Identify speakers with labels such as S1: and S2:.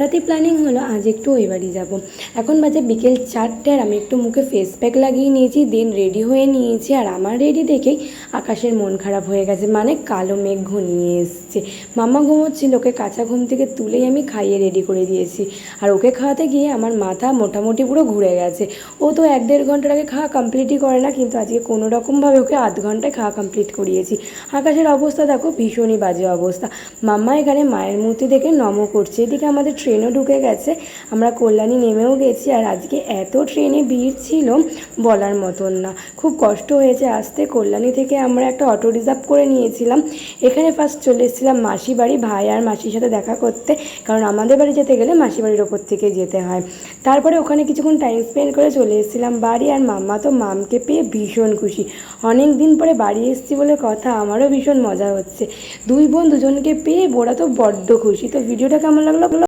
S1: রাতে প্ল্যানিং হলো আজ একটু ওই বাড়ি যাবো। এখন বাজে বিকেল 4টে আর আমি একটু মুখে ফেস প্যাক লাগিয়ে নিয়েছি, দেন রেডি হয়ে নিয়েছি। আর আমার রেডি দেখেই আকাশের মন খারাপ হয়ে গেছে, মানে কালো মেঘ ঘনিয়ে এসছে। মাম্মা ঘুমোচ্ছিল, ওকে কাঁচা ঘুম থেকে তুলেই আমি খাইয়ে রেডি করে দিয়েছি। আর ওকে খাওয়াতে গিয়ে আমার মাথা মোটামুটি পুরো ঘুরে গেছে। ও তো 1-1.5 ঘন্টার আগে খাওয়া কমপ্লিটই করে না, কিন্তু আজকে কোনো রকমভাবে ওকে আধ ঘন্টায় খাওয়া কমপ্লিট করিয়েছি। আকাশের অবস্থা দেখো, ভীষণই বাজে অবস্থা। মাম্মা এখানে মায়ের মূর্তি দেখে নমও করছে। এদিকে আমাদের ট্রেনও ঢুকে গেছে, আমরা কল্যাণী নেমেও গেছি। আর আজকে এত ট্রেনে ভিড় ছিল বলার মতন না, খুব কষ্ট হয়েছে আসতে। কল্যাণী থেকে আমরা একটা অটো রিজার্ভ করে নিয়েছিলাম। এখানে ফার্স্ট চলে এসেছিলাম মাসি বাড়ি, ভাই আর মাসির সাথে দেখা করতে, কারণ আমাদের বাড়ি যেতে গেলে মাসি বাড়ির ওপর থেকে যেতে হয়। তারপরে ওখানে কিছুক্ষণ টাইম স্পেন্ড করে চলে এসেছিলাম বাড়ি। আর মাম্মা তো মামকে পেয়ে ভীষণ খুশি, অনেক দিন পরে বাড়ি এসেছি বলে কথা, আমারও ভীষণ মজা হচ্ছে। দুই বোন দুজনকে পেয়ে ওরা তো বড্ড খুশি। তো ভিডিওটা কেমন লাগলো